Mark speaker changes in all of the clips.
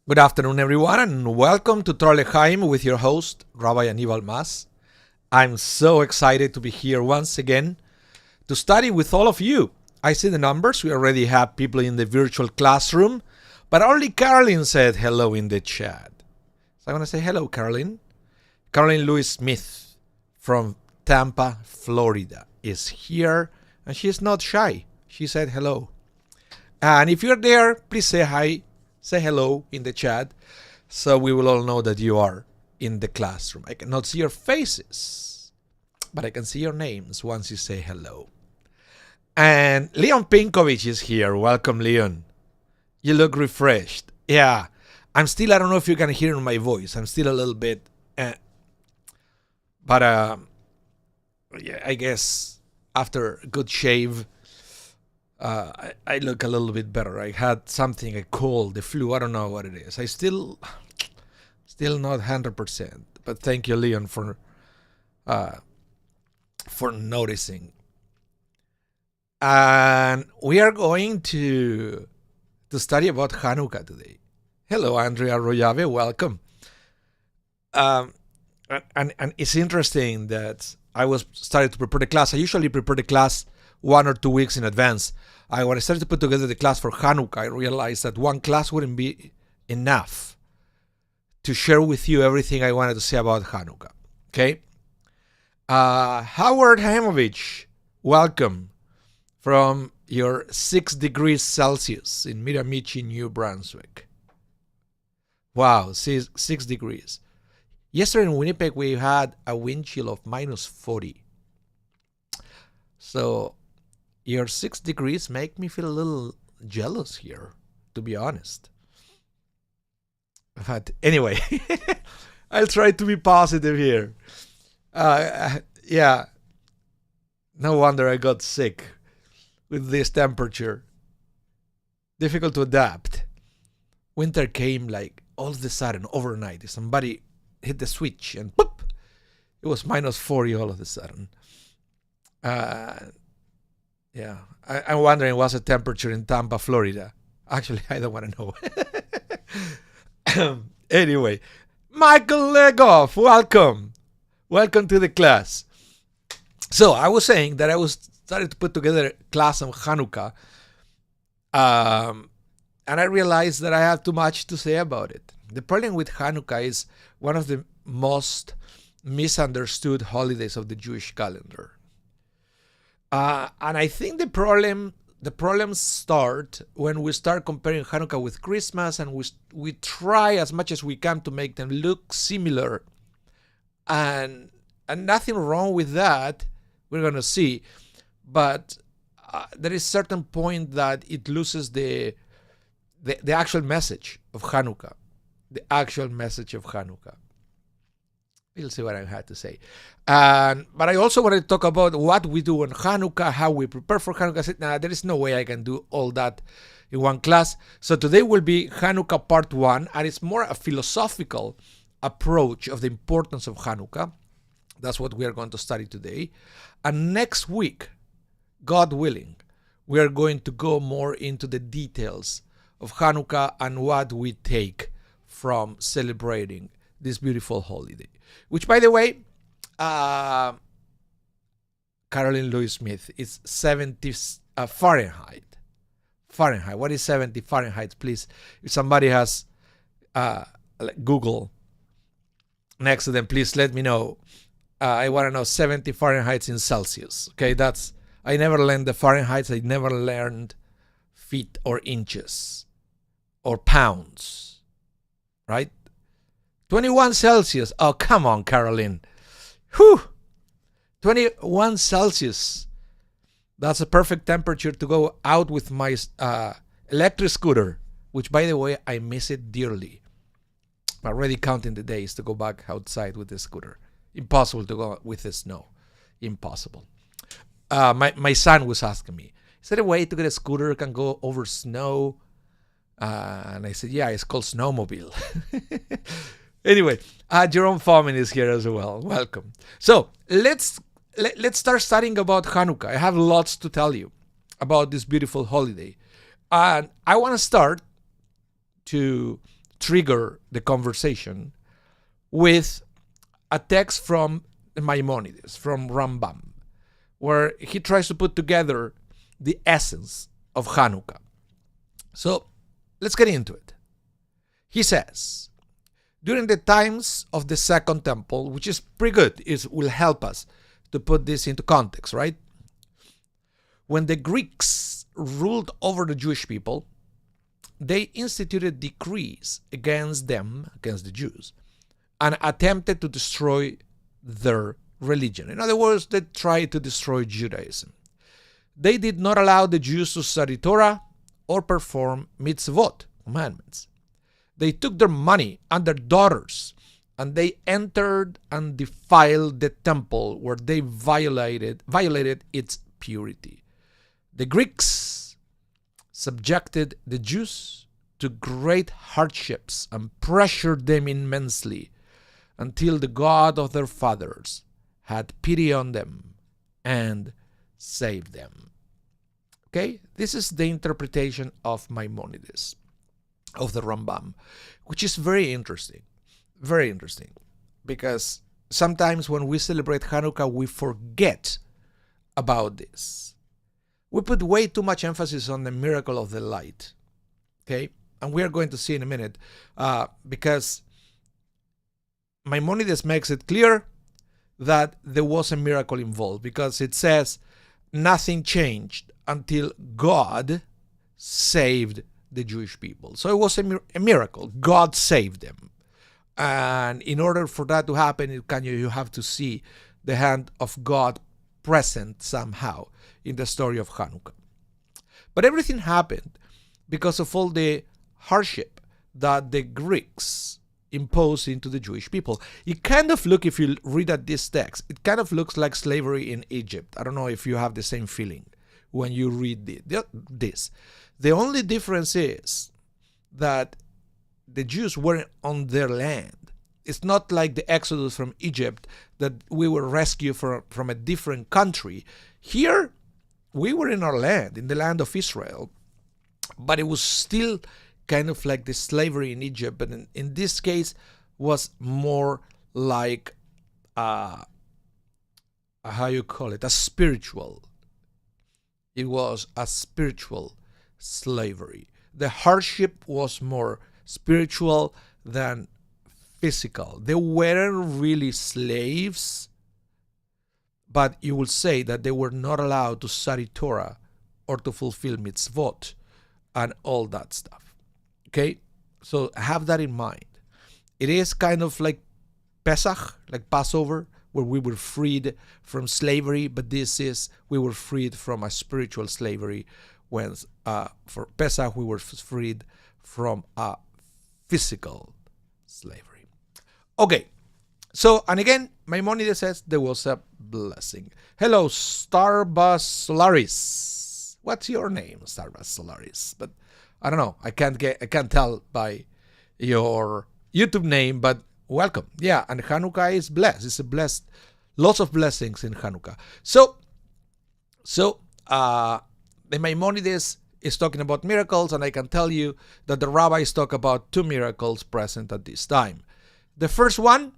Speaker 1: Good afternoon, everyone, and welcome to Torah with your host, Rabbi Anibal. I'm so excited to be here once again to study with all of you. I see the numbers. We already have people in the virtual classroom, but only Caroline said hello in the chat. So I'm going to say hello, Caroline. Caroline Lewis Smith from Tampa, Florida is here, and she's not shy. She said hello. And if you're there, please say hi. Say hello in the chat so we will all know that you are in the classroom. I cannot see your faces, but I can see your names once you say hello. And Leon Pinkovich is here. Welcome, Leon. You look refreshed. Yeah, I don't know if you can hear my voice. I'm still a little bit, but yeah, I guess after a good shave, I look a little bit better. I had something, a cold, the flu. I don't know what it is. I still not 100%. But thank you, Leon, for noticing. And we are going to study about Hanukkah today. Hello, Andrea Royave. Welcome. And it's interesting that I was starting to prepare the class. I usually prepare the class 1 or 2 weeks in advance. When I started to put together the class for Hanukkah, I realized that one class wouldn't be enough to share with you everything I wanted to say about Hanukkah. Okay? Howard Hamovich, welcome from your 6 degrees Celsius in Miramichi, New Brunswick. Wow, 6 degrees. Yesterday in Winnipeg, we had a wind chill of minus 40. So your 6 degrees make me feel a little jealous here, to be honest. But anyway, I'll try to be positive here. Yeah, no wonder I got sick with this temperature. Difficult to adapt. Winter came like all of a sudden, overnight. Somebody hit the switch and poof, it was minus 40 all of a sudden. Yeah, I'm wondering what's the temperature in Tampa, Florida. Actually, I don't want to know. Anyway, Michael Legoff, welcome. Welcome to the class. So I was saying that I was starting to put together a class on Hanukkah. And I realized that I have too much to say about it. The problem with Hanukkah is one of the most misunderstood holidays of the Jewish calendar. And I think the problems start when we start comparing Hanukkah with Christmas, and we try as much as we can to make them look similar. And nothing wrong with that, we're going to see. But there is a certain point that it loses the actual message of Hanukkah. The actual message of Hanukkah. We'll see what I had to say. But I also wanted to talk about what we do on Hanukkah, how we prepare for Hanukkah. I said, there is no way I can do all that in one class. So today will be Hanukkah part 1, and it's more a philosophical approach of the importance of Hanukkah. That's what we are going to study today. And next week, God willing, we are going to go more into the details of Hanukkah and what we take from celebrating this beautiful holiday. Which, by the way, Caroline Lewis Smith, is 70 Fahrenheit. Fahrenheit. What is 70 Fahrenheit, please? If somebody has Google next to them, please let me know. I want to know 70 Fahrenheit in Celsius. Okay, I never learned the Fahrenheit. I never learned feet or inches or pounds, right? 21 Celsius. Oh, come on, Caroline. Whew. 21 Celsius. That's a perfect temperature to go out with my electric scooter, which, by the way, I miss it dearly. I'm already counting the days to go back outside with the scooter. Impossible to go with the snow. Impossible. My son was asking me, is there a way to get a scooter that can go over snow? And I said, yeah, it's called snowmobile. Anyway, Jerome Fomin is here as well. Welcome. So let's start studying about Hanukkah. I have lots to tell you about this beautiful holiday. And I want to start to trigger the conversation with a text from Maimonides, from Ramban, where he tries to put together the essence of Hanukkah. So let's get into it. He says, during the times of the Second Temple, which is pretty good, it will help us to put this into context, right? When the Greeks ruled over the Jewish people, they instituted decrees against them, against the Jews, and attempted to destroy their religion. In other words, they tried to destroy Judaism. They did not allow the Jews to study Torah or perform mitzvot, commandments. They took their money and their daughters, and they entered and defiled the temple where they violated its purity. The Greeks subjected the Jews to great hardships and pressured them immensely until the God of their fathers had pity on them and saved them. Okay, this is the interpretation of Maimonides, of the Ramban, which is very interesting, because sometimes when we celebrate Hanukkah, we forget about this. We put way too much emphasis on the miracle of the light, okay? And we are going to see in a minute, because Maimonides makes it clear that there was a miracle involved, because it says nothing changed until God saved the Jewish people. So it was a miracle. God saved them. And in order for that to happen, you have to see the hand of God present somehow in the story of Hanukkah. But everything happened because of all the hardship that the Greeks imposed into the Jewish people. It kind of looks, if you read at this text, it kind of looks like slavery in Egypt. I don't know if you have the same feeling when you read this. The only difference is that the Jews weren't on their land. It's not like the Exodus from Egypt that we were rescued from a different country. Here, we were in our land, in the land of Israel, but it was still kind of like the slavery in Egypt, but in this case was more like how you call it, a spiritual. It was a spiritual slavery. The hardship was more spiritual than physical. They weren't really slaves, but you will say that they were not allowed to study Torah or to fulfill mitzvot and all that stuff. Okay? So have that in mind. It is kind of like Pesach, like Passover, where we were freed from slavery, but we were freed from a spiritual slavery, when for Pesach we were freed from a physical slavery. Okay, so, and again, Maimonides says there was a blessing. Hello, Starbus Solaris. What's your name, Starbus Solaris? But I don't know. I can't tell by your YouTube name, but welcome. Yeah, and Hanukkah is blessed. It's a blessed, lots of blessings in Hanukkah. So the Maimonides is talking about miracles, and I can tell you that the rabbis talk about two miracles present at this time. The first one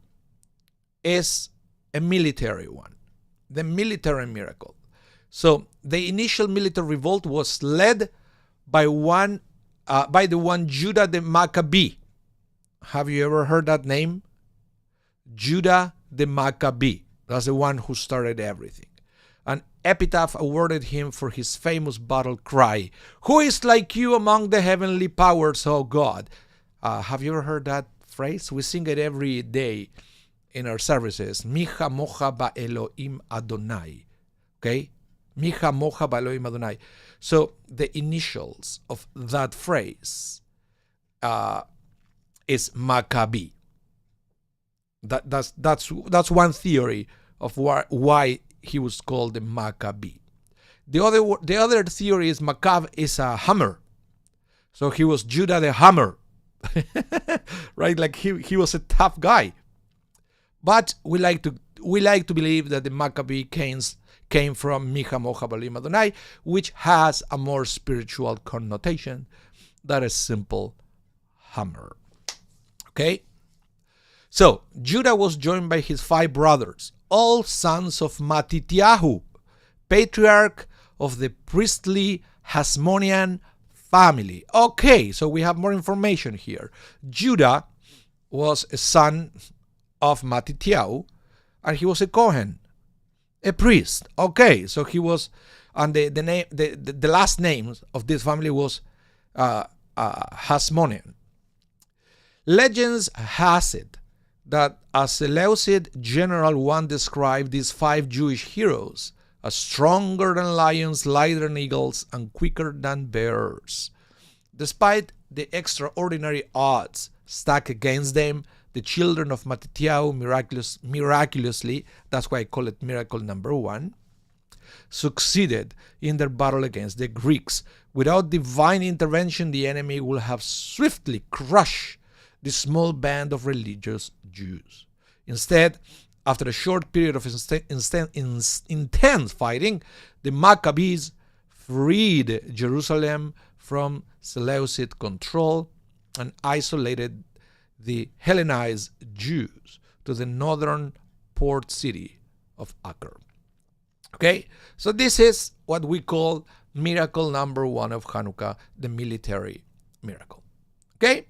Speaker 1: is a military one, the military miracle. So the initial military revolt was led by the one Judah the Maccabee. Have you ever heard that name? Judah the Maccabee. That's the one who started everything. An epitaph awarded him for his famous battle cry, "Who is like you among the heavenly powers, O God?" Have you ever heard that phrase? We sing it every day in our services. Micha mocha ba Elohim Adonai. Okay? Micha mocha ba Elohim Adonai. So the initials of that phrase is Maccabee. That's one theory of why he was called the Maccabee. The other theory is Maccab is a hammer, so he was Judah the hammer, right? Like he was a tough guy. But we like to believe that the Maccabee came from Micha Mocha Balim Adonai, which has a more spiritual connotation than a simple hammer. Okay? So, Judah was joined by his 5 brothers, all sons of Mattityahu, patriarch of the priestly Hasmonean family. Okay, so we have more information here. Judah was a son of Mattityahu, and he was a Kohen, a priest. Okay, so he was, and the last name of this family was Hasmonean. Legends has it that as Seleucid General 1 described these 5 Jewish heroes as stronger than lions, lighter than eagles, and quicker than bears. Despite the extraordinary odds stacked against them, the children of Mattityahu miraculously, that's why I call it miracle number 1, succeeded in their battle against the Greeks. Without divine intervention, the enemy would have swiftly crushed the small band of religious Jews. Instead, after a short period of intense fighting, the Maccabees freed Jerusalem from Seleucid control and isolated the Hellenized Jews to the northern port city of Acre. Okay, so this is what we call miracle number 1 of Hanukkah, the military miracle. Okay,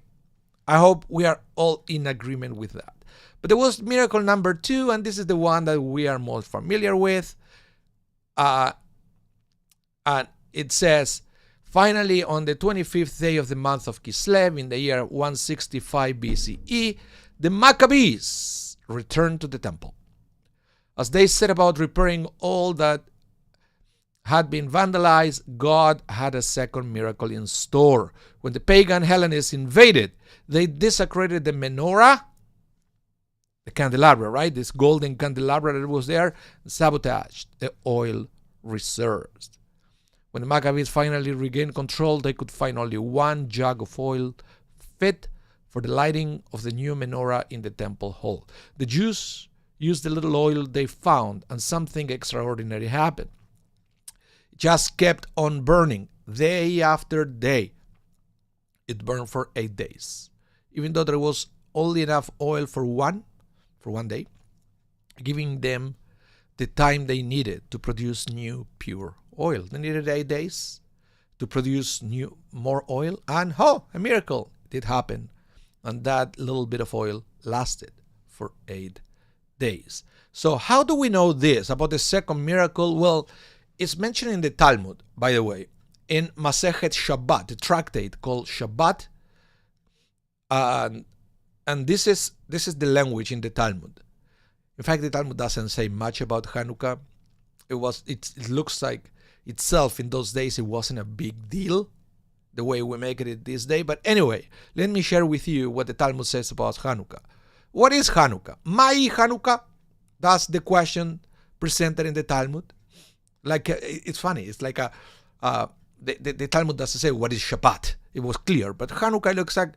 Speaker 1: I hope we are all in agreement with that. But there was miracle number 2, and this is the one that we are most familiar with. And it says, finally, on the 25th day of the month of Kislev, in the year 165 BCE, the Maccabees returned to the temple. As they set about repairing all that had been vandalized, God had a second miracle in store. When the pagan Hellenists invaded, they desecrated the menorah, the candelabra, right? This golden candelabra that was there, and sabotaged the oil reserves. When the Maccabees finally regained control, they could find only 1 jug of oil fit for the lighting of the new menorah in the temple hall. The Jews used the little oil they found, and something extraordinary happened. It just kept on burning day after day. It burned for 8 days. Even though there was only enough oil for one day, giving them the time they needed to produce new pure oil. They needed 8 days to produce more oil, and a miracle did happen. And that little bit of oil lasted for 8 days. So how do we know this about the second miracle? Well, it's mentioned in the Talmud, by the way, in Masechet Shabbat, the tractate called Shabbat, and this is the language in the Talmud. In fact, the Talmud doesn't say much about Hanukkah. It looks like itself in those days it wasn't a big deal the way we make it this day. But anyway, let me share with you what the Talmud says about Hanukkah. What is Hanukkah? Mai Hanukkah? That's the question presented in the Talmud. Like it's funny. It's like the Talmud doesn't say what is Shabbat. It was clear, but Hanukkah looks like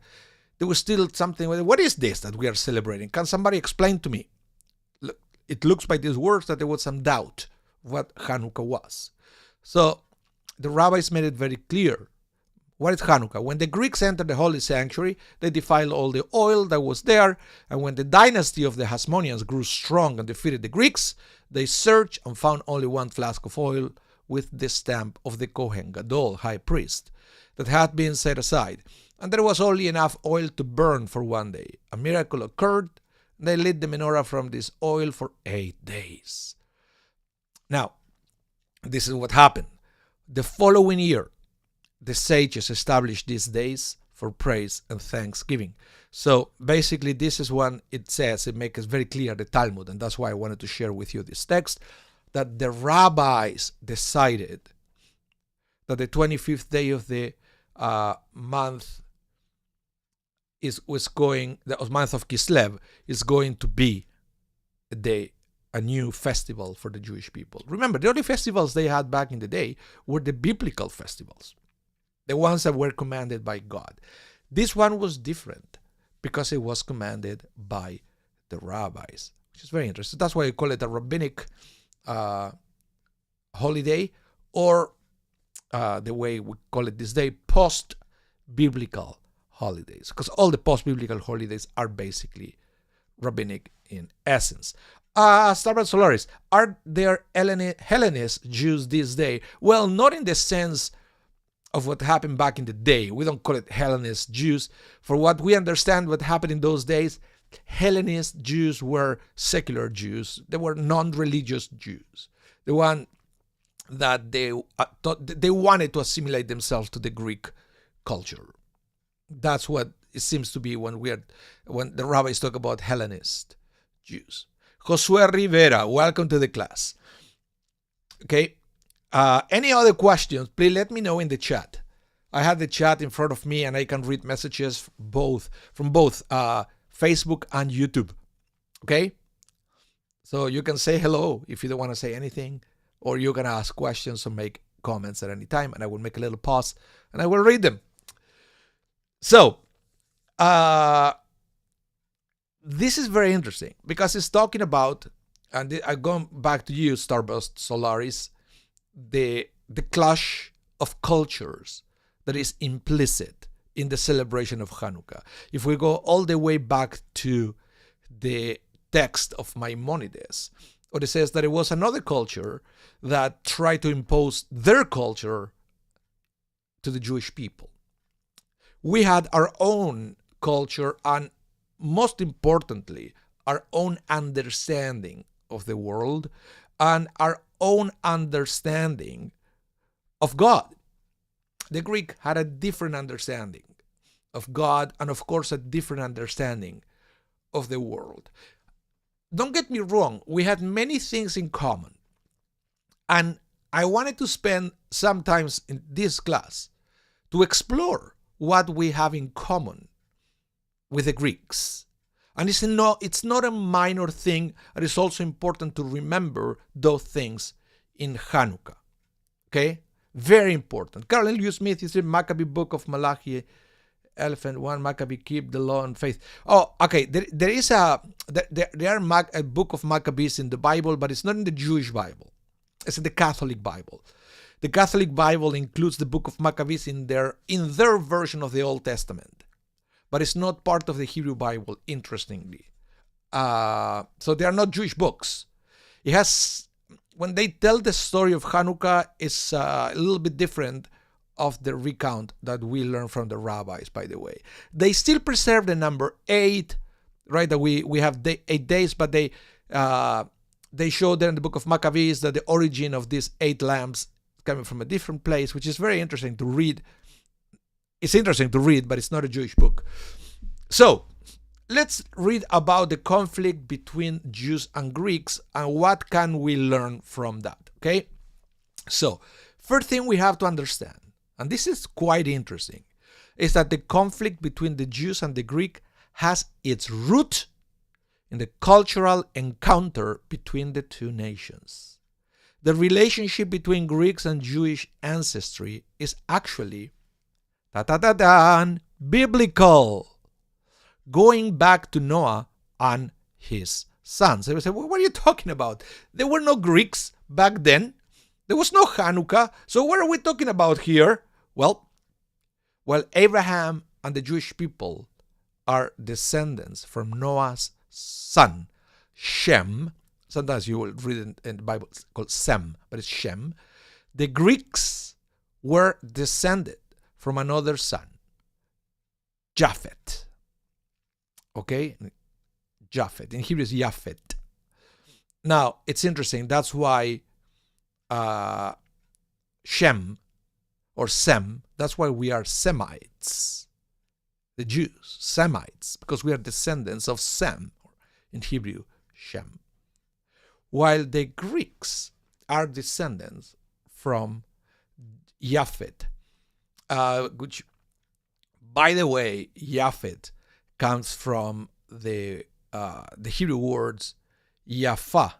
Speaker 1: there was still something. What is this that we are celebrating? Can somebody explain to me? It looks by these words that there was some doubt what Hanukkah was. So the rabbis made it very clear. What is Hanukkah? When the Greeks entered the holy sanctuary, they defiled all the oil that was there, and when the dynasty of the Hasmoneans grew strong and defeated the Greeks, they searched and found only 1 flask of oil with the stamp of the Kohen Gadol, high priest, that had been set aside, and there was only enough oil to burn for 1 day. A miracle occurred. They lit the menorah from this oil for 8 days. Now, this is what happened. The following year, the sages established these days for praise and thanksgiving. So basically, this is when it says, it makes it very clear, the Talmud, and that's why I wanted to share with you this text, that the rabbis decided that the 25th day of the month the month of Kislev is going to be a new festival for the Jewish people. Remember, the only festivals they had back in the day were the biblical festivals, the ones that were commanded by God. This one was different because it was commanded by the rabbis, which is very interesting. That's why I call it a rabbinic holiday, or the way we call it this day, post-biblical holidays, because all the post-biblical holidays are basically rabbinic in essence. Starbucks Solaris, are there Hellenist Jews this day? Well, not in the sense of what happened back in the day. We don't call it Hellenist Jews. For what we understand what happened in those days, Hellenist Jews were secular Jews. They were non-religious Jews. The one that they wanted to assimilate themselves to the Greek culture. That's what it seems to be when the rabbis talk about Hellenist Jews. Josue Rivera, welcome to the class. Okay. Any other questions? Please let me know in the chat. I have the chat in front of me and I can read messages from both Facebook and YouTube. Okay? So you can say hello if you don't want to say anything, or you can ask questions or make comments at any time, and I will make a little pause and I will read them. So, this is very interesting because it's talking about, and I'm going back to you, Starburst Solaris, the clash of cultures that is implicit in the celebration of Hanukkah. If we go all the way back to the text of Maimonides, what it says that it was another culture that tried to impose their culture to the Jewish people. We had our own culture and, most importantly, our own understanding of the world and our own understanding of God. The Greek had a different understanding of God and, of course, a different understanding of the world. Don't get me wrong, we had many things in common. And I wanted to spend some time in this class to explore what we have in common with the Greeks. And it's not a minor thing, and it's also important to remember those things in Hanukkah. Okay? Very important. Carolyn Lewis Smith is in Maccabee Book of Malachi, Elephant 1, Maccabee, keep the law and faith. Oh, okay. There are a book of Maccabees in the Bible, but it's not in the Jewish Bible. It's in the Catholic Bible. The Catholic Bible includes the book of Maccabees in their version of the Old Testament, but it's not part of the Hebrew Bible, interestingly. So they are not Jewish books. It has, when they tell the story of Hanukkah, it's a little bit different of the recount that we learn from the rabbis, by the way. They still preserve the number 8, right? That we have 8 days, but they show there in the book of Maccabees that the origin of these 8 lamps coming from a different place, which is very interesting to read. It's interesting to read, but it's not a Jewish book. So let's read about the conflict between Jews and Greeks and what can we learn from that, okay? So first thing we have to understand, and this is quite interesting, is that the conflict between the Jews and the Greek has its root in the cultural encounter between the two nations. The relationship between Greeks and Jewish ancestry is actually biblical, going back to Noah and his sons. They would say, what are you talking about? There were no Greeks back then. There was no Hanukkah. So what are we talking about here? Well, Abraham and the Jewish people are descendants from Noah's son, Shem. Sometimes you will read it in the Bible, it's called Sem, but it's Shem. The Greeks were descended from another son, Japheth. Okay? Japheth. In Hebrew, it's Japheth. Now, it's interesting. That's why Shem or Sem, that's why we are Semites. The Jews, Semites, because we are descendants of Sem, in Hebrew, Shem. While the Greeks are descendants from Japheth, which, by the way, Japheth comes from the Hebrew words Yafa,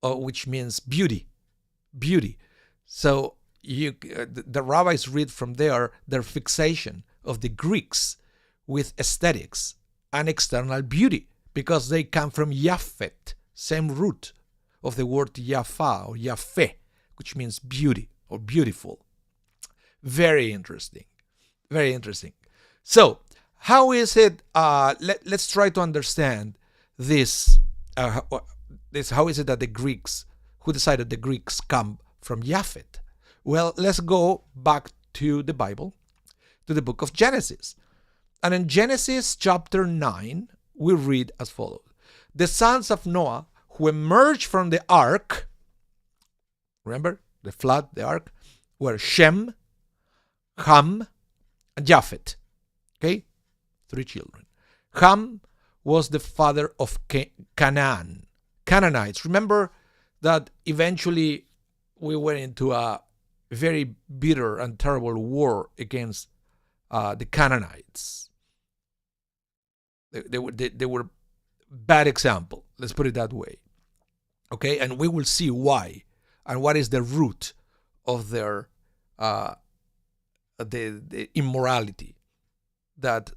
Speaker 1: which means beauty. So the rabbis read from there their fixation of the Greeks with aesthetics and external beauty, because they come from Japheth, same root of the word Yafa or Yafeh, which means beauty or beautiful. Very interesting. Very interesting. So, how is it? Let's try to understand this. How is it that the Greeks, who decided the Greeks come from Japheth? Well, let's go back to the Bible, to the book of Genesis. And in Genesis chapter 9, we read as follows. The sons of Noah who emerged from the ark, remember the flood, the ark, were Shem, Ham, and Japheth. Okay? 3 children. Ham was the father of Canaan. Canaanites. Remember that eventually we went into a very bitter and terrible war against the Canaanites. They were bad example. Let's put it that way. Okay, and we will see why and what is the root of their the immorality that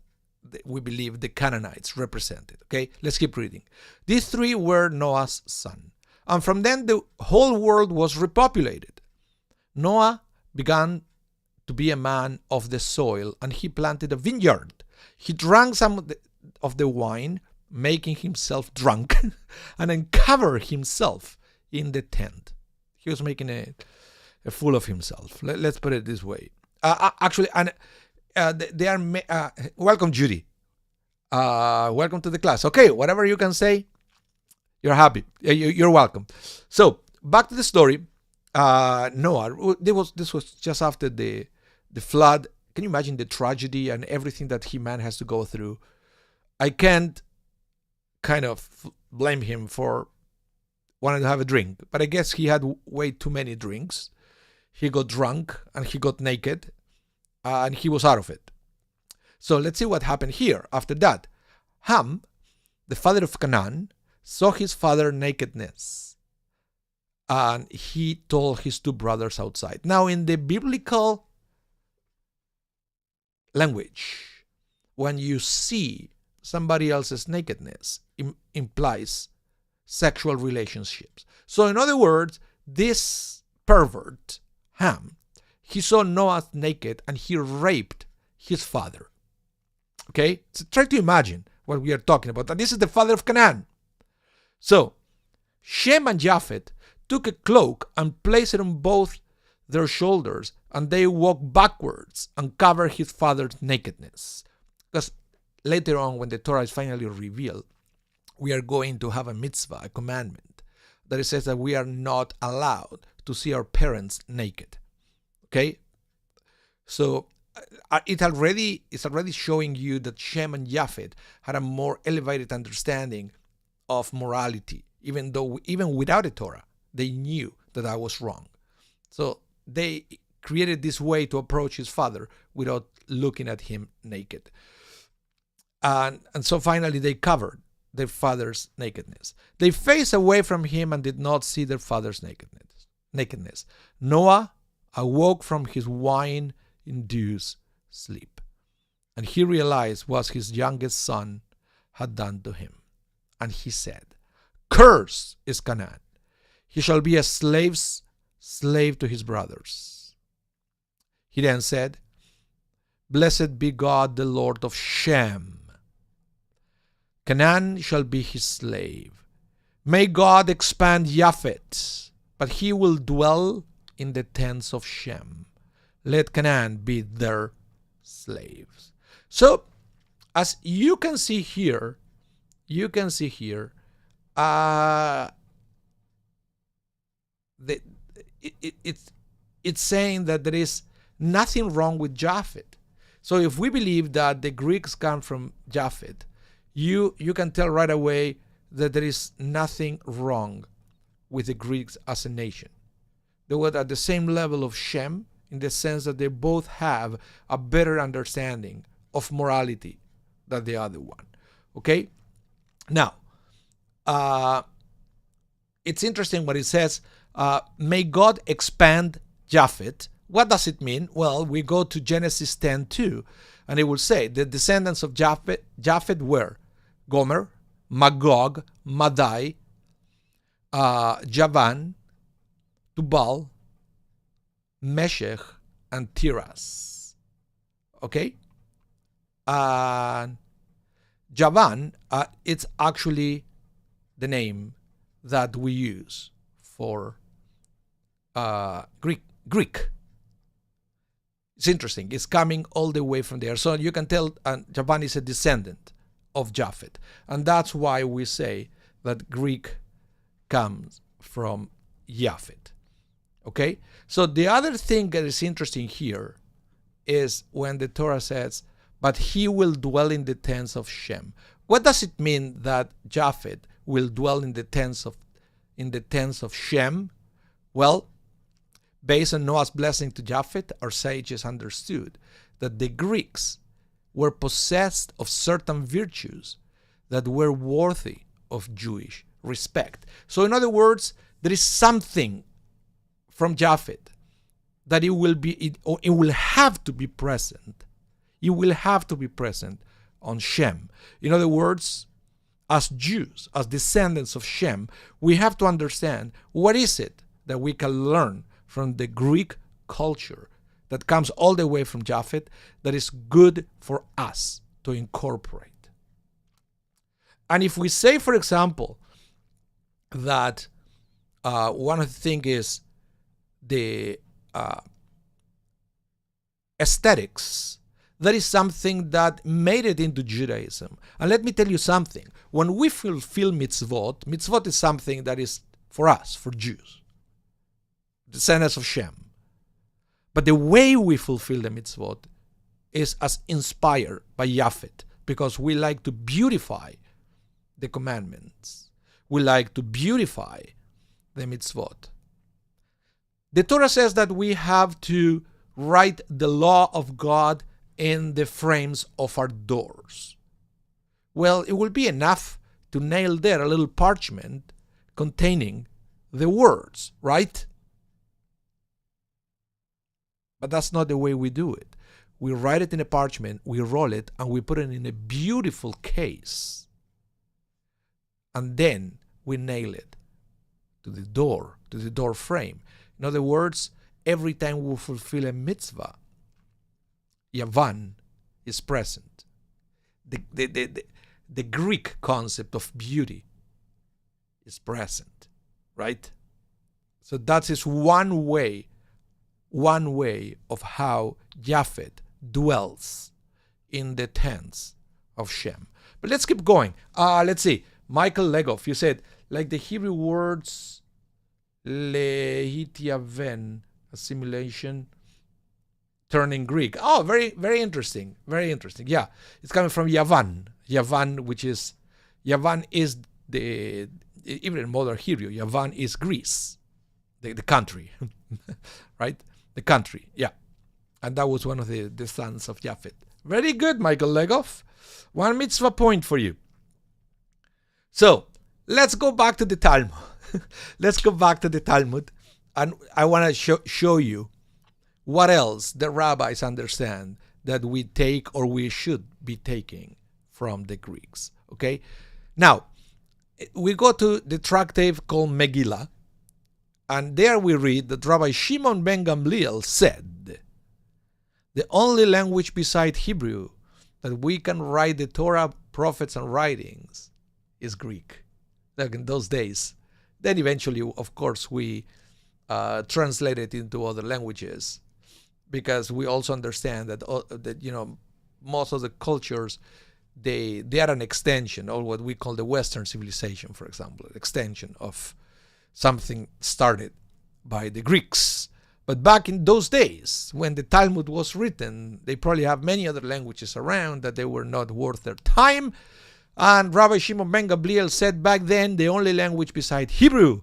Speaker 1: we believe the Canaanites represented. Okay, let's keep reading. These 3 were Noah's son, and from then the whole world was repopulated. Noah began to be a man of the soil, and he planted a vineyard. He drank some of the wine, making himself drunk, and then covered himself in the tent. He was making a fool of himself. Let's put it this way. Actually, and they are welcome, Judy. Welcome to the class. Okay, whatever you can say, you're happy. You're welcome. So back to the story. Noah. This was just after the flood. Can you imagine the tragedy and everything that man has to go through? I can't kind of blame him for wanting to have a drink, but I guess he had way too many drinks. He got drunk and he got naked, and he was out of it. So let's see what happened here. After that, Ham, the father of Canaan, saw his father's nakedness, and he told his 2 brothers outside. Now, in the biblical language, when you see somebody else's nakedness, implies sexual relationships. So in other words, this pervert, Ham, he saw Noah naked and he raped his father. Okay? So try to imagine what we are talking about. And this is the father of Canaan. So Shem and Japheth took a cloak and placed it on both their shoulders, and they walked backwards and covered his father's nakedness. Because later on, when the Torah is finally revealed, we are going to have a mitzvah, a commandment, that it says that we are not allowed to see our parents naked. Okay? So it's already showing you that Shem and Japheth had a more elevated understanding of morality, even without a Torah, they knew that was wrong. So they created this way to approach his father without looking at him naked. And so finally they covered their father's nakedness. They faced away from him and did not see their father's nakedness. Noah awoke from his wine-induced sleep, and he realized what his youngest son had done to him. And he said, "Cursed is Canaan. He shall be a slave to his brothers." He then said, "Blessed be God, the Lord of Shem. Canaan shall be his slave. May God expand Japheth, but he will dwell in the tents of Shem. Let Canaan be their slaves." So, as you can see here, it's saying that there is nothing wrong with Japheth. So if we believe that the Greeks come from Japheth, you can tell right away that there is nothing wrong with the Greeks as a nation. They were at the same level of Shem, in the sense that they both have a better understanding of morality than the other one. Okay? Now, it's interesting what it says, may God expand Japheth. What does it mean? Well, we go to Genesis 10:2, and it will say the descendants of Japheth were Gomer, Magog, Madai, Javan, Tubal, Meshech, and Tiras. Okay? And Javan, it's actually the name that we use for Greek. It's interesting. It's coming all the way from there. So you can tell Javan is a descendant of Japheth. And that's why we say that Greek comes from Japheth. Okay? So the other thing that is interesting here is when the Torah says, but he will dwell in the tents of Shem. What does it mean that Japheth will dwell in the tents of Shem? Well, based on Noah's blessing to Japheth, our sages understood that the Greeks were possessed of certain virtues that were worthy of Jewish respect. So in other words, there is something from Japheth that it will have to be present. It will have to be present on Shem. In other words, as Jews, as descendants of Shem, we have to understand what is it that we can learn from the Greek culture that comes all the way from Japheth that is good for us to incorporate. And if we say, for example, that one of the things is the aesthetics, that is something that made it into Judaism. And let me tell you something. When we fulfill mitzvot is something that is for us, for Jews, descendants of Shem. But the way we fulfill the mitzvot is as inspired by Japheth, because we like to beautify the commandments. We like to beautify the mitzvot. The Torah says that we have to write the law of God in the frames of our doors. Well, it will be enough to nail there a little parchment containing the words, right? But that's not the way we do it. We write it in a parchment, we roll it, and we put it in a beautiful case. And then we nail it to the door frame. In other words, every time we fulfill a mitzvah, Yavan is present. The Greek concept of beauty is present, right? So that is one way of how Japheth dwells in the tents of Shem. But let's keep going. Let's see. Michael Legoff, you said, like the Hebrew words lehityaven, assimilation, turning Greek. Oh, very, very interesting. Very interesting. Yeah, it's coming from Yavan. Yavan is the, even in modern Hebrew, Yavan is Greece, the country, right? The country, yeah. And that was one of the sons of Japheth. Very good, Michael Legoff. One mitzvah point for you. So, let's go back to the Talmud. Let's go back to the Talmud. And I want to show you what else the rabbis understand that we take or we should be taking from the Greeks. Okay? Now, we go to the tractate called Megillah. And there we read that Rabbi Shimon ben Gamliel said, the only language beside Hebrew that we can write the Torah, prophets, and writings is Greek. Like in those days. Then eventually, of course, we translate it into other languages, because we also understand that most of the cultures, they are an extension, or what we call the Western civilization, for example, an extension of something started by the Greeks. But back in those days, when the Talmud was written, they probably have many other languages around that they were not worth their time. And Rabbi Shimon ben Gamliel said back then, the only language beside Hebrew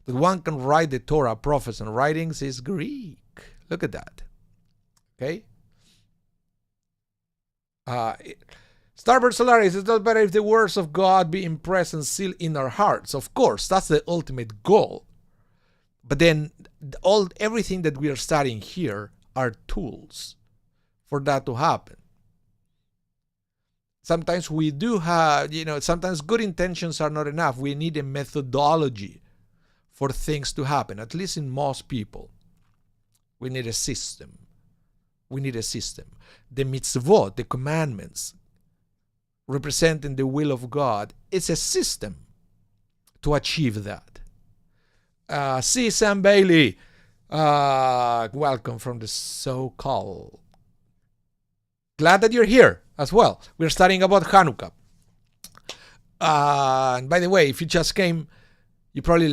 Speaker 1: that one can write the Torah, prophets, and writings is Greek. Look at that. Okay? Starboard Solaris, it's not better if the words of God be impressed and sealed in our hearts. Of course, that's the ultimate goal. But then everything that we are studying here are tools for that to happen. Sometimes we do have, sometimes good intentions are not enough. We need a methodology for things to happen, at least in most people. We need a system We need a system. The mitzvot, the commandments, representing the will of God, it's a system to achieve that. See Sam Bailey, welcome from the so-called. Glad that you're here as well. We're studying about Hanukkah. And by the way, if you just came, you probably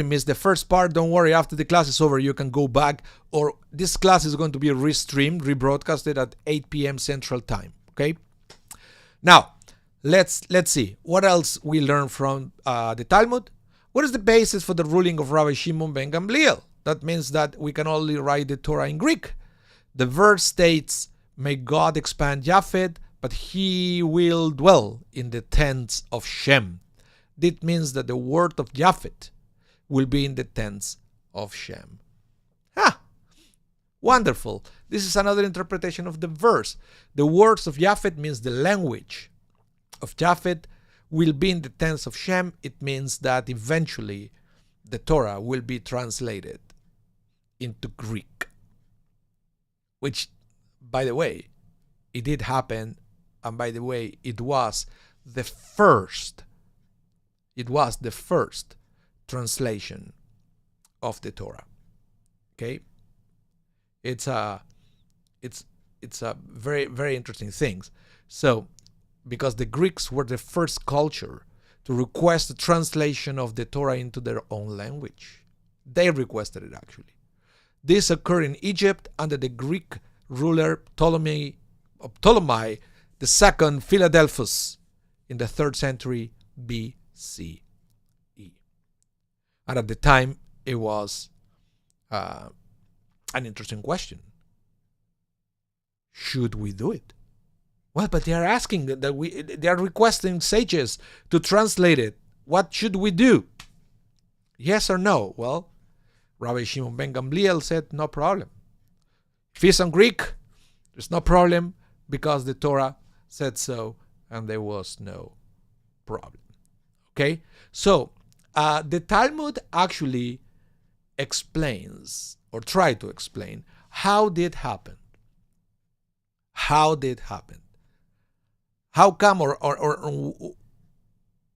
Speaker 1: missed the first part. Don't worry, after the class is over, you can go back, or this class is going to be restreamed, rebroadcasted at 8 p.m. Central Time. Okay? Now, let's see what else we learn from the Talmud. What is the basis for the ruling of Rabbi Shimon ben Gamliel? That means that we can only write the Torah in Greek. The verse states, "May God expand Japheth, but he will dwell in the tents of Shem." This means that the word of Japheth will be in the tents of Shem. Wonderful. This is another interpretation of the verse. The words of Japheth means the language of Japheth will be in the tents of Shem. It means that eventually the Torah will be translated into Greek, which, by the way, it did happen, and by the way, it was the first translation of the Torah. Okay, it's a very, very interesting thing. So, because the Greeks were the first culture to request a translation of the Torah into their own language. They requested it, actually. This occurred in Egypt under the Greek ruler Ptolemy II Philadelphus in the 3rd century BCE. And at the time, it was an interesting question. Should we do it? Well, but they are asking that they are requesting sages to translate it. What should we do? Yes or no? Well, Rabbi Shimon ben Gamliel said, no problem. If it's on Greek, there's no problem because the Torah said so and there was no problem. Okay? So, the Talmud actually explains, or try to explain, how did happen. How did happen? How come or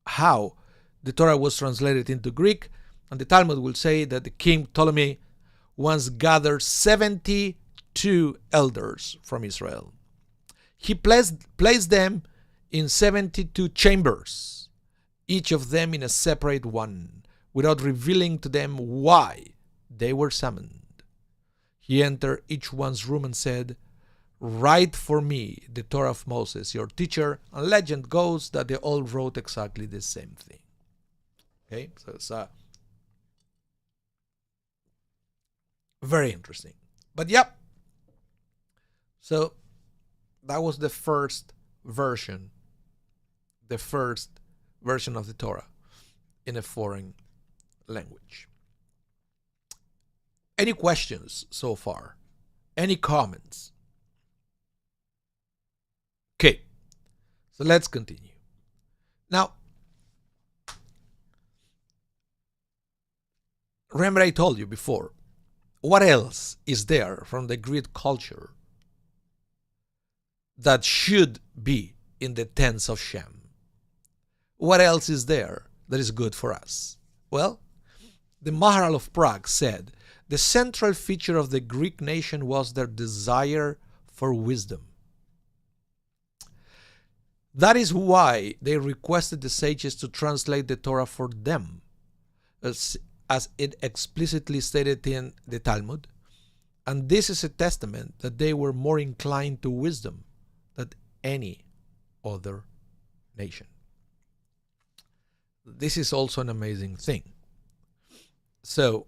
Speaker 1: how the Torah was translated into Greek? And the Talmud will say that the king Ptolemy once gathered 72 elders from Israel. He placed them in 72 chambers, each of them in a separate one, without revealing to them why they were summoned. He entered each one's room and said, "Write for me the Torah of Moses, your teacher," and legend goes that they all wrote exactly the same thing. Okay, so it's very interesting. But yep, so that was the first version of the Torah in a foreign language. Any questions so far? Any comments? Okay, so let's continue. Now, remember I told you before, what else is there from the Greek culture that should be in the tents of Shem? What else is there that is good for us? Well, the Maharal of Prague said the central feature of the Greek nation was their desire for wisdom. That is why they requested the sages to translate the Torah for them, as it explicitly stated in the Talmud. And this is a testament that they were more inclined to wisdom than any other nation. This is also an amazing thing. So,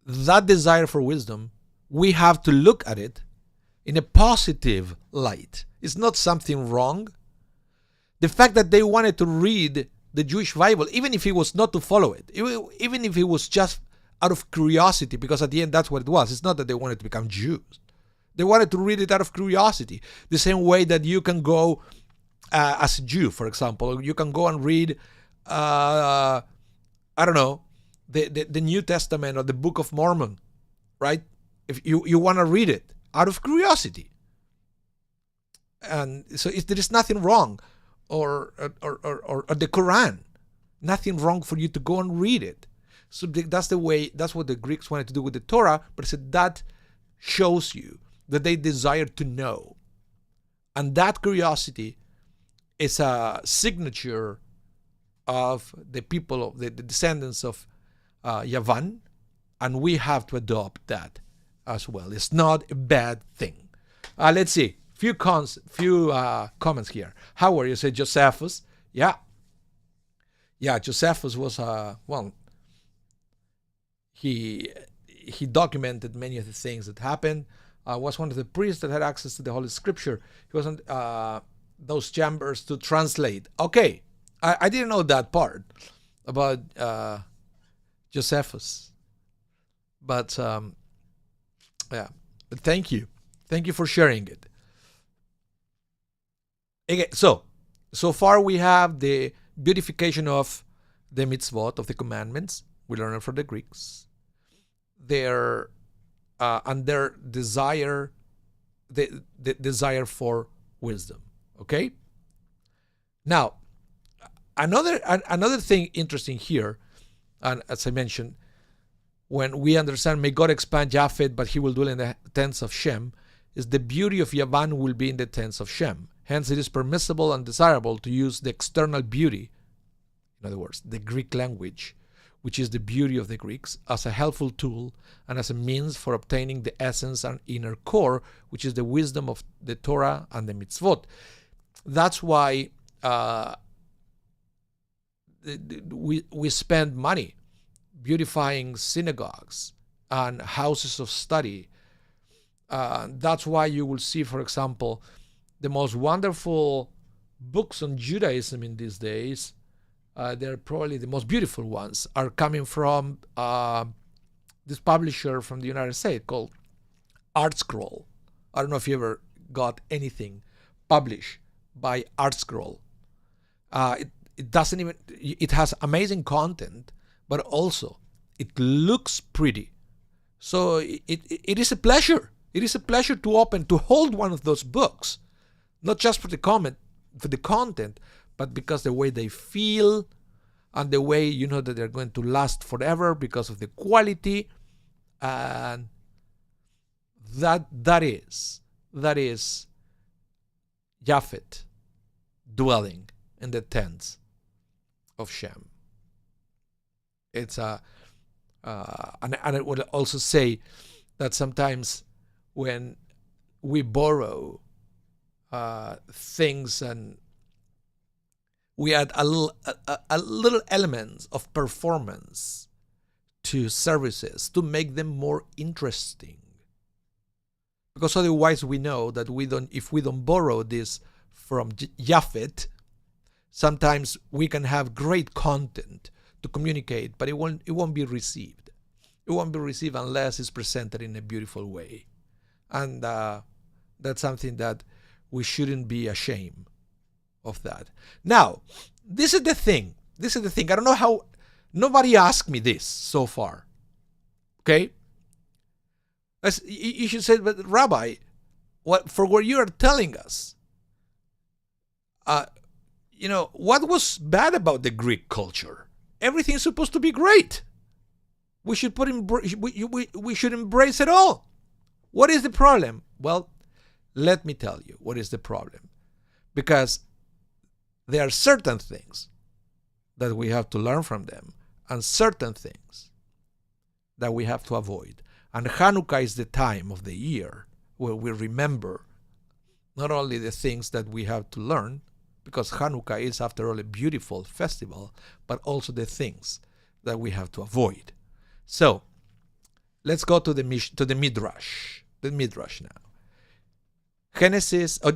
Speaker 1: that desire for wisdom, we have to look at it in a positive light. It's not something wrong. The fact that they wanted to read the Jewish Bible, even if it was not to follow it, even if it was just out of curiosity, because at the end that's what it was. It's not that they wanted to become Jews. They wanted to read it out of curiosity. The same way that you can go as a Jew, for example, you can go and read, I don't know, the New Testament or the Book of Mormon, right? If you want to read it out of curiosity. And so there is nothing wrong, or the Quran, nothing wrong for you to go and read it. So that's what the Greeks wanted to do with the Torah, but I said that shows you that they desire to know. And that curiosity is a signature of the people, of the descendants of Yavan, and we have to adopt that as well. It's not a bad thing. Let's see. Few comments here. How are you? Say Josephus. Yeah, Josephus was he documented many of the things that happened. Was one of the priests that had access to the Holy Scripture. He wasn't those chambers to translate. Okay, I didn't know that part about Josephus, but yeah. But thank you for sharing it. Okay, so far we have the beautification of the mitzvot, of the commandments. We learn it from the Greeks. Their desire, the desire for wisdom. Okay. Now, another thing interesting here, and as I mentioned, when we understand, may God expand Japheth, but he will dwell in the tents of Shem, is the beauty of Yavan will be in the tents of Shem. Hence, it is permissible and desirable to use the external beauty, in other words, the Greek language, which is the beauty of the Greeks, as a helpful tool and as a means for obtaining the essence and inner core, which is the wisdom of the Torah and the mitzvot. That's why we spend money beautifying synagogues and houses of study. That's why you will see, for example, the most wonderful books on Judaism in these days. They're probably the most beautiful ones, are coming from this publisher from the United States called ArtScroll. I don't know if you ever got anything published by ArtScroll. It has amazing content, but also it looks pretty. So it is a pleasure. It is a pleasure to hold one of those books, not just for the content, but because the way they feel and the way you know that they're going to last forever because of the quality, and that is Japheth dwelling in the tents of Shem. It's and I would also say that sometimes when we borrow things and we add a little elements of performance to services to make them more interesting, because otherwise we know that if we don't borrow this from Japheth, sometimes we can have great content to communicate, but it won't be received. It won't be received unless it's presented in a beautiful way, and that's something that we shouldn't be ashamed of that. Now, this is the thing. I don't know how. Nobody asked me this so far. Okay. You should say, but Rabbi, what you are telling us, what was bad about the Greek culture? Everything is supposed to be great. We should we should embrace it all. What is the problem? Well, let me tell you what is the problem. Because there are certain things that we have to learn from them and certain things that we have to avoid. And Hanukkah is the time of the year where we remember not only the things that we have to learn, because Hanukkah is, after all, a beautiful festival, but also the things that we have to avoid. So, let's go to the Midrash. The Midrash now.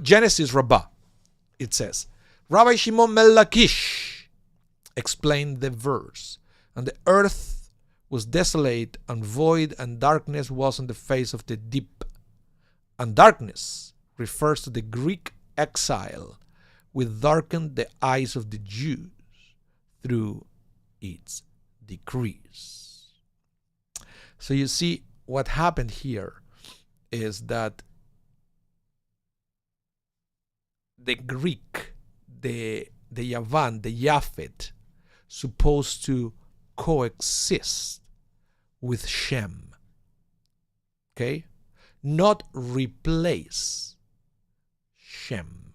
Speaker 1: Genesis Rabbah. It says, Rabbi Shimon ben Lakish explained the verse, and the earth was desolate and void, and darkness was on the face of the deep. And darkness refers to the Greek exile, which darkened the eyes of the Jews through its decrees. So you see, what happened here is that the Greek, the Yavan, the Japheth, supposed to coexist with Shem. Okay? Not replace Shem.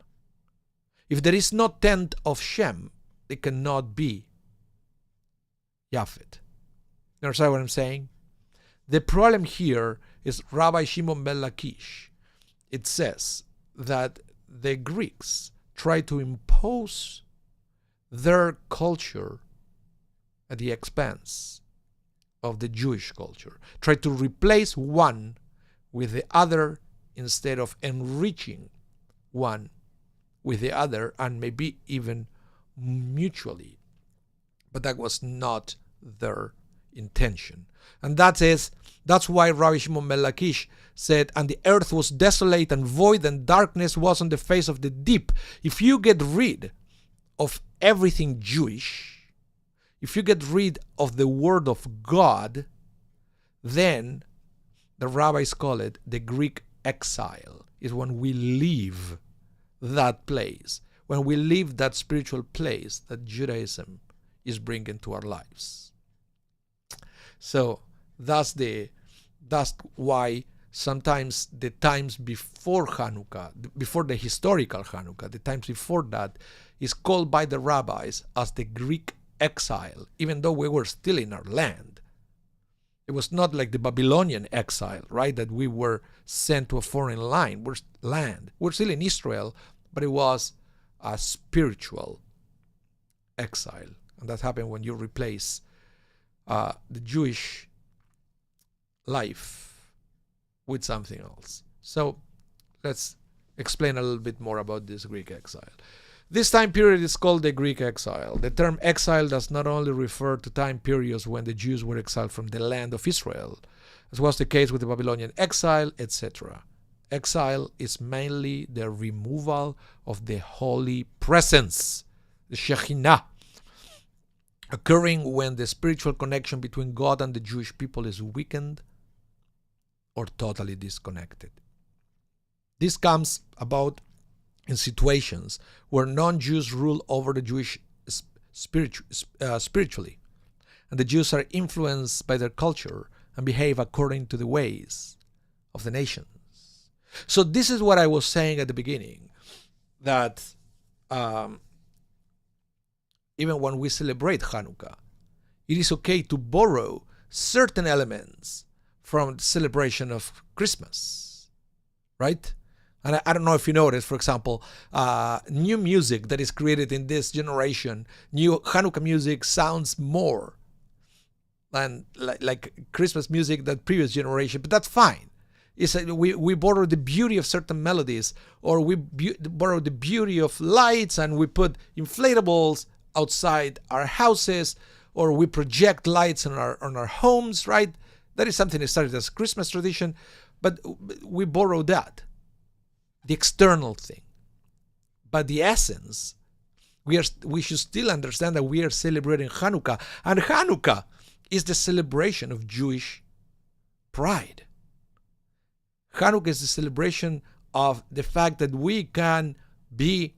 Speaker 1: If there is no tent of Shem, it cannot be Japheth. You understand what I'm saying? The problem here is Rabbi Shimon ben Lakish. It says that the Greeks try to impose their culture at the expense of the Jewish culture. Try to replace one with the other instead of enriching one with the other, and maybe even mutually. But that was not their intention. And that's why Rabbi Shimon ben Lakish said, and the earth was desolate and void, and darkness was on the face of the deep. If you get rid of everything Jewish, if you get rid of the word of God, then the rabbis call it the Greek exile. Is when we leave that place, when we leave that spiritual place that Judaism is bringing to our lives. So that's why sometimes the times before Hanukkah, before the historical Hanukkah, the times before that is called by the rabbis as the Greek exile, even though we were still in our land. It was not like the Babylonian exile, right? That we were sent to a foreign land. We're still in Israel, but it was a spiritual exile. And that happened when you replace the Jewish life with something else. So let's explain a little bit more about this Greek exile. This time period is called the Greek exile. The term exile does not only refer to time periods when the Jews were exiled from the land of Israel, as was the case with the Babylonian exile, etc. Exile is mainly the removal of the holy presence, the Shekhinah, occurring when the spiritual connection between God and the Jewish people is weakened or totally disconnected. This comes about in situations where non-Jews rule over the Jewish spiritually, and the Jews are influenced by their culture and behave according to the ways of the nations. So this is what I was saying at the beginning, that even when we celebrate Hanukkah, it is okay to borrow certain elements from the celebration of Christmas, right? And I don't know if you noticed, for example, new music that is created in this generation, new Hanukkah music sounds more than like Christmas music than previous generation, but that's fine. It's we borrow the beauty of certain melodies, or we borrow the beauty of lights, and we put inflatables outside our houses, or we project lights on our homes, right? That is something that started as a Christmas tradition, but we borrow that, the external thing. But the essence, we should still understand that we are celebrating Hanukkah, and Hanukkah is the celebration of Jewish pride. Hanukkah is the celebration of the fact that we can be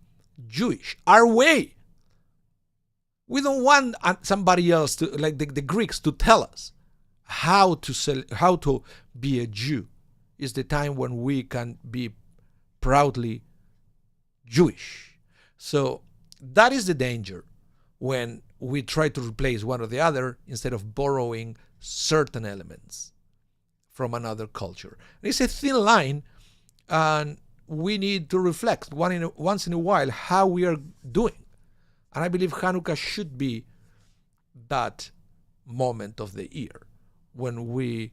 Speaker 1: Jewish, our way. We don't want somebody else to, like the Greeks, to tell us how to be a Jew. It's the time when we can be proudly Jewish. So that is the danger when we try to replace one or the other instead of borrowing certain elements from another culture. And it's a thin line, and we need to reflect once in a while how we are doing. And I believe Hanukkah should be that moment of the year when we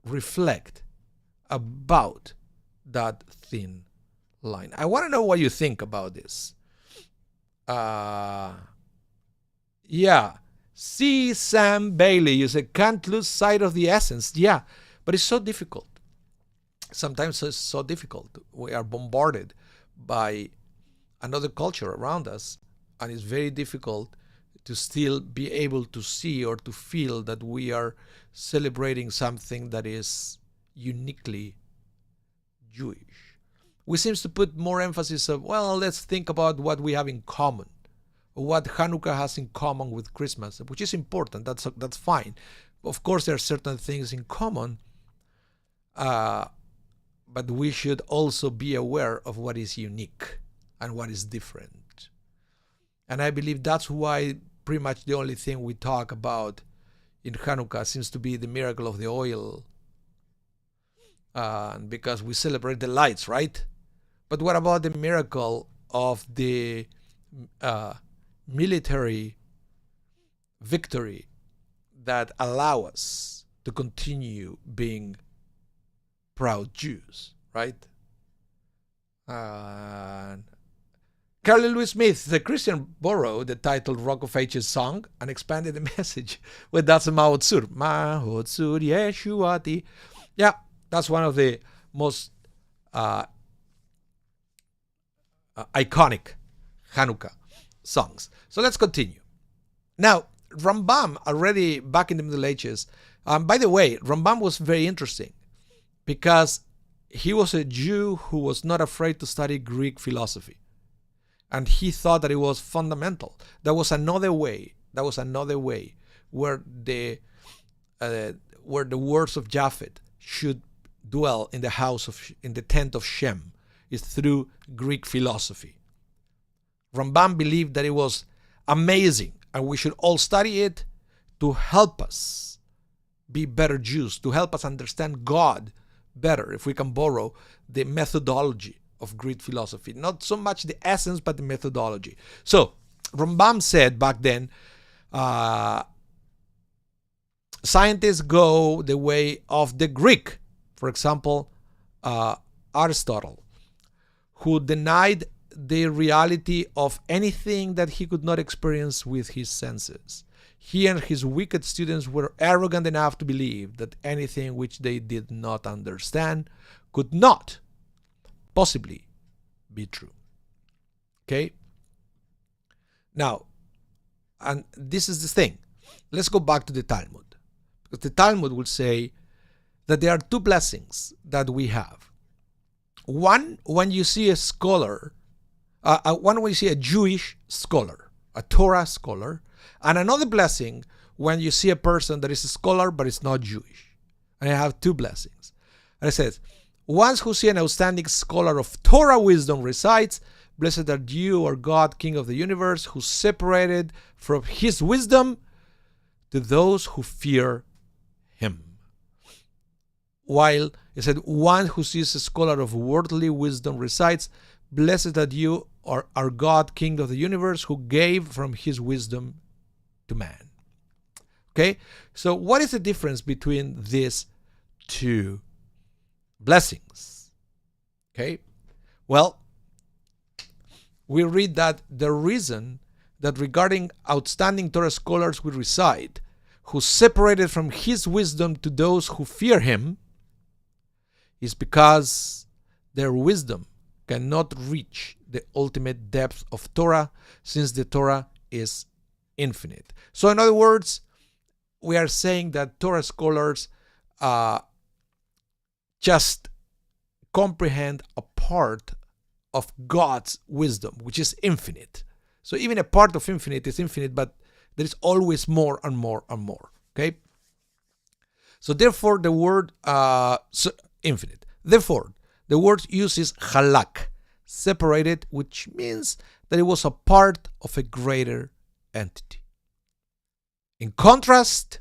Speaker 1: reflect about that thin line. I want to know what you think about this. Yeah. See Sam Bailey, you said, can't lose sight of the essence. Yeah, but it's so difficult. Sometimes it's so difficult. We are bombarded by another culture around us, and it's very difficult to still be able to see or to feel that we are celebrating something that is uniquely Jewish. we seem to put more emphasis of, well, let's think about what we have in common, or what Hanukkah has in common with Christmas, which is important. That's fine. Of course, there are certain things in common, but we should also be aware of what is unique and what is different. And I believe that's why pretty much the only thing we talk about in Hanukkah seems to be the miracle of the oil, because we celebrate the lights, right? But what about the miracle of the military victory that allow us to continue being proud Jews, right? Carolyn Louis Smith, the Christian, borrowed the title Rock of Ages song and expanded the message with that's Mahot Sur. Mahot Sur Yeshuati. Yeah, that's one of the most iconic Hanukkah songs. So let's continue. Now, Ramban, already back in the Middle Ages, by the way, Ramban was very interesting because he was a Jew who was not afraid to study Greek philosophy. And he thought that it was fundamental. There was another way. Where the words of Japheth should dwell in the tent of Shem, is through Greek philosophy. Ramban believed that it was amazing, and we should all study it to help us be better Jews, to help us understand God better, if we can borrow the methodology of Greek philosophy. Not so much the essence, but the methodology. So, Ramban said back then, scientists go the way of the Greek. For example, Aristotle, who denied the reality of anything that he could not experience with his senses. He and his wicked students were arrogant enough to believe that anything which they did not understand could not possibly be true. Okay? Now, and this is the thing. Let's go back to the Talmud. Because the Talmud will say that there are two blessings that we have. One, when you see a scholar, one when you see a Jewish scholar, a Torah scholar, and another blessing when you see a person that is a scholar but is not Jewish. And I have two blessings. And it says, ones who see an outstanding scholar of Torah wisdom recites, blessed are you, our God, King of the universe, who separated from his wisdom to those who fear him. While it said, one who sees a scholar of worldly wisdom recites, blessed are you, our God, King of the universe, who gave from his wisdom to man. Okay, so what is the difference between these two blessings? Okay, well, we read that the reason that regarding outstanding Torah scholars we recite, who separated from his wisdom to those who fear him, is because their wisdom cannot reach the ultimate depth of Torah, since the Torah is infinite. So in other words, we are saying that Torah scholars just comprehend a part of God's wisdom, which is infinite. So even a part of infinite is infinite, but there is always more and more and more. Okay? So therefore the word infinite. Therefore, the word uses halak, separated, which means that it was a part of a greater entity. In contrast,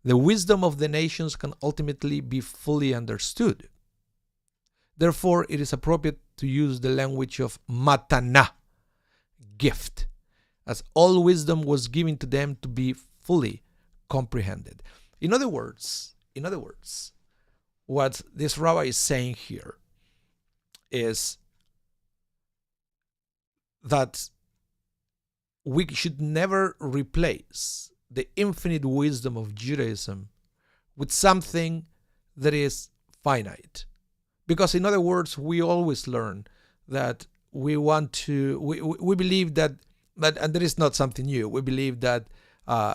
Speaker 1: the wisdom of the nations can ultimately be fully understood. Therefore, it is appropriate to use the language of matana, gift, as all wisdom was given to them to be fully comprehended. In other words, what this rabbi is saying here is that we should never replace the infinite wisdom of Judaism with something that is finite. Because in other words, we always learn that we believe that, and there is not something new, we believe that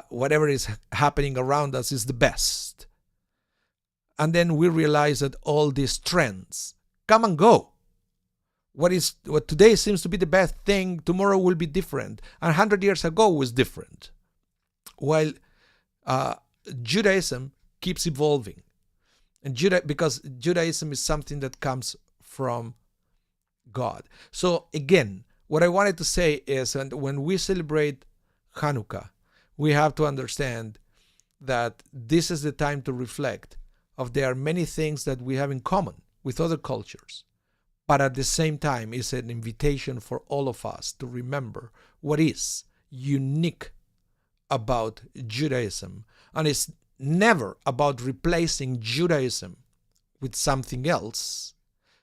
Speaker 1: whatever is happening around us is the best. And then we realize that all these trends come and go. what today seems to be the best thing, tomorrow will be different. And 100 years ago was different. While Judaism keeps evolving. And because Judaism is something that comes from God. So again, what I wanted to say is, and when we celebrate Hanukkah, we have to understand that this is the time to reflect of there are many things that we have in common with other cultures. But at the same time, it's an invitation for all of us to remember what is unique about Judaism. And it's never about replacing Judaism with something else,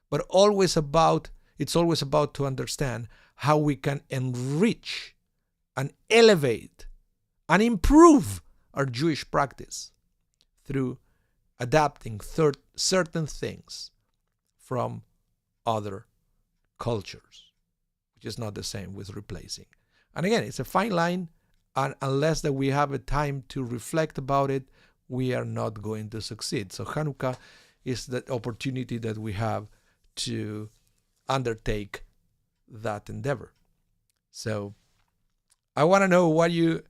Speaker 1: but it's always about to understand how we can enrich and elevate and improve our Jewish practice through adapting certain things from other cultures, which is not the same with replacing. And again, it's a fine line, and unless that we have a time to reflect about it, we are not going to succeed. So Hanukkah is the opportunity that we have to undertake that endeavor. So I want to know what you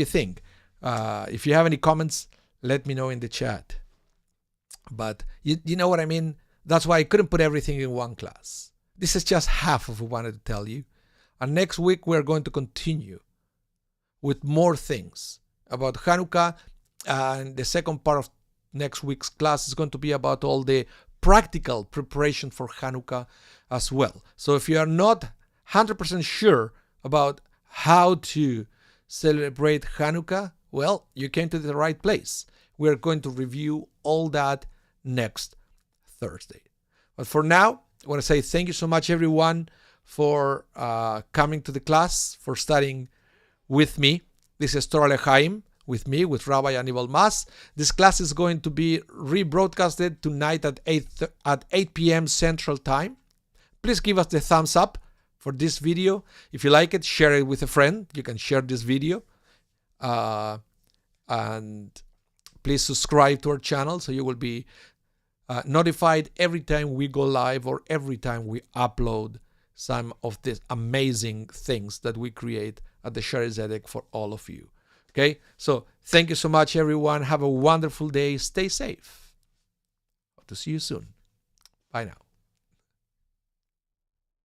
Speaker 1: think. If you have any comments, let me know in the chat. But you know what I mean? That's why I couldn't put everything in one class. This is just half of what I wanted to tell you. And next week, we're going to continue with more things about Hanukkah. And the second part of next week's class is going to be about all the practical preparation for Hanukkah as well. So if you are not 100% sure about how to celebrate Hanukkah, well, you came to the right place. We're going to review all that next Thursday. But for now, I want to say thank you so much, everyone, for coming to the class, for studying with me. This is Torah L'Chaim with me, with Rabbi Anibal. This class is going to be rebroadcasted tonight at 8 p.m. Central Time. Please give us the thumbs up for this video. If you like it, share it with a friend. You can share this video. And please subscribe to our channel so you will be notified every time we go live or every time we upload some of these amazing things that we create at the Shaarei Zedek for all of you. Okay, so thank you so much, everyone. Have a wonderful day. Stay safe. Hope to see you soon. Bye now.